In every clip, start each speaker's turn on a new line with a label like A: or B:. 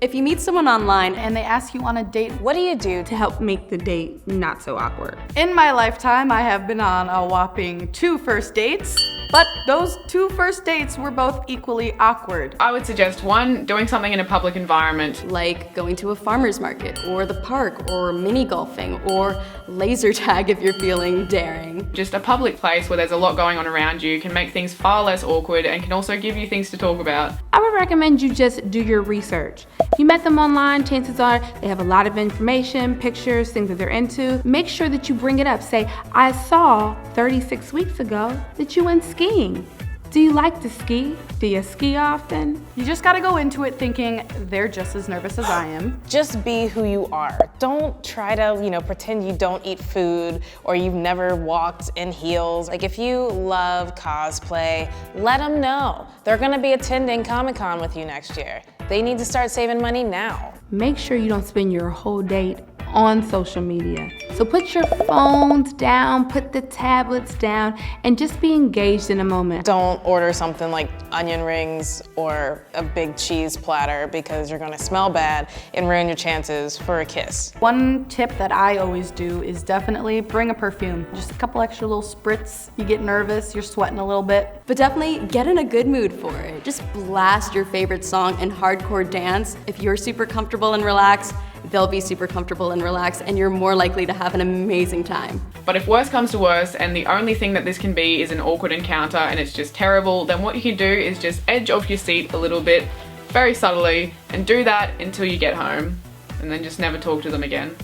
A: If you meet someone online and they ask you on a date,
B: What do you do
C: To help make the date not so awkward.
A: in my lifetime, I have been on a whopping 2 first dates, but those 2 first dates were both equally awkward.
D: I would suggest 1, doing something in a public environment.
A: Like going to a farmer's market, or the park, or mini golfing, or laser tag if you're feeling daring.
D: Just a public place where there's a lot going on around you can make things far less awkward and can also give you things to talk about.
C: I would recommend you just do your research. If you met them online, chances are they have a lot of information, pictures, things that they're into. Make sure that you bring it up. Say, I saw 36 weeks ago that you went skiing. Do you like to ski? Do you ski often?
A: You just gotta go into it thinking they're just as nervous as I am.
B: Just be who you are. Don't try to, pretend you don't eat food or you've never walked in heels. Like if you love cosplay, let them know. They're gonna be attending Comic-Con with you next year. They need to start saving money now.
C: Make sure you don't spend your whole date on social media. So put your phones down, put the tablets down, and just be engaged in a moment.
B: Don't order something like onion rings or a big cheese platter because you're gonna smell bad and ruin your chances for a kiss.
A: One tip that I always do is definitely bring a perfume. Just a couple extra little spritz. You get nervous, you're sweating a little bit. But definitely get in a good mood for it. Just blast your favorite song and hardcore dance. If you're super comfortable and relaxed, they'll be super comfortable and relaxed, and you're more likely to have an amazing time.
D: But if worse comes to worse and the only thing that this can be is an awkward encounter and it's just terrible, then what you can do is just edge off your seat a little bit, very subtly, and do that until you get home, and then just never talk to them again.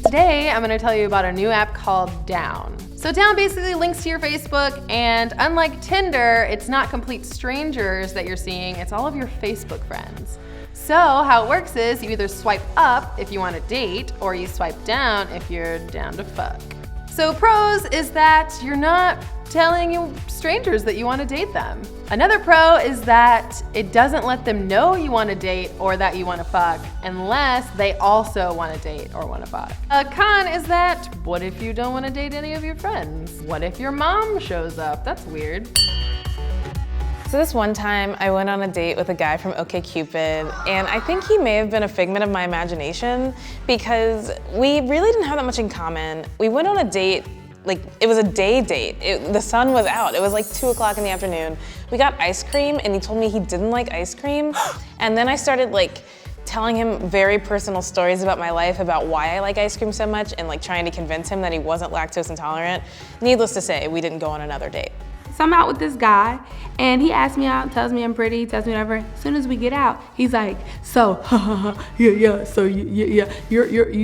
E: Today, I'm gonna tell you about a new app called Down. So Down basically links to your Facebook, and unlike Tinder, it's not complete strangers that you're seeing, it's all of your Facebook friends. So how it works is you either swipe up if you want to date, or you swipe down if you're down to fuck. So pros is that you're not telling strangers that you want to date them. Another pro is that it doesn't let them know you want to date or that you want to fuck unless they also want to date or want to fuck. A con is that what if you don't want to date any of your friends? What if your mom shows up? That's weird.
B: So this one time I went on a date with a guy from OkCupid, and I think he may have been a figment of my imagination because we really didn't have that much in common. We went on a date, like it was a day date. The sun was out. It was like 2 o'clock in the afternoon. We got ice cream and he told me he didn't like ice cream. And then I started telling him very personal stories about my life, about why I like ice cream so much, and trying to convince him that he wasn't lactose intolerant. Needless to say, we didn't go on another date.
C: So I'm out with this guy, and he asks me out, tells me I'm pretty, tells me whatever. As soon as we get out, he's like, so, so you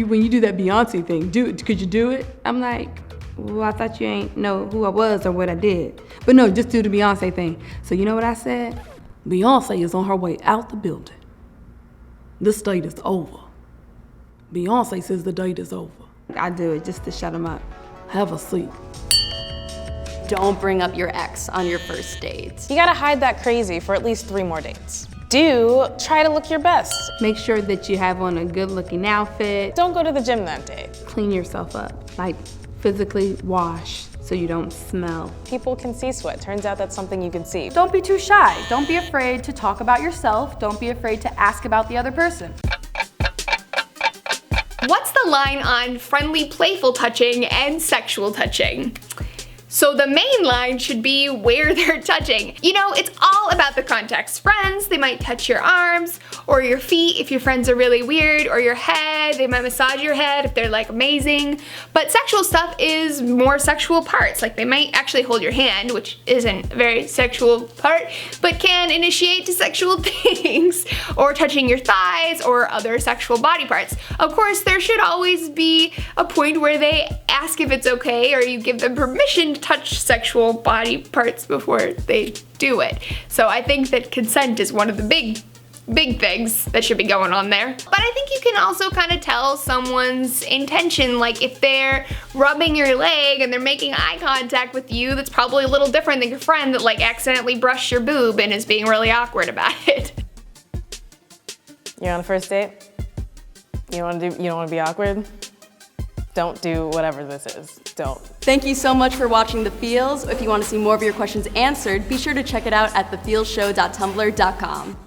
C: when you do that Beyonce thing, could you do it? I'm like, well, I thought you ain't know who I was or what I did. But no, just do the Beyonce thing. So you know what I said? Beyonce is on her way out the building. This date is over. Beyonce says the date is over. I do it just to shut him up. Have a seat.
A: Don't bring up your ex on your first date.
B: You gotta hide that crazy for at least 3 more dates. Do try to look your best.
C: Make sure that you have on a good looking outfit.
B: Don't go to the gym that day.
C: Clean yourself up, physically wash so you don't smell.
B: People can see sweat. Turns out that's something you can see.
A: Don't be too shy. Don't be afraid to talk about yourself. Don't be afraid to ask about the other person.
F: What's the line on friendly, playful touching and sexual touching? So the main line should be where they're touching. It's all about the context. Friends, they might touch your arms or your feet if your friends are really weird, or your head, they might massage your head if they're amazing. But sexual stuff is more sexual parts. They might actually hold your hand, which isn't a very sexual part, but can initiate to sexual things, or touching your thighs or other sexual body parts. Of course, there should always be a point where they ask if it's okay, or you give them permission to touch sexual body parts before they do it. So I think that consent is one of the big things that should be going on there. But I think you can also kind of tell someone's intention, if they're rubbing your leg and they're making eye contact with you, that's probably a little different than your friend that accidentally brushed your boob and is being really awkward about it.
B: You're on a first date? You don't want to be awkward? Don't do whatever this is. Don't.
A: Thank you so much for watching The Feels. If you want to see more of your questions answered, be sure to check it out at thefeelsshow.tumblr.com.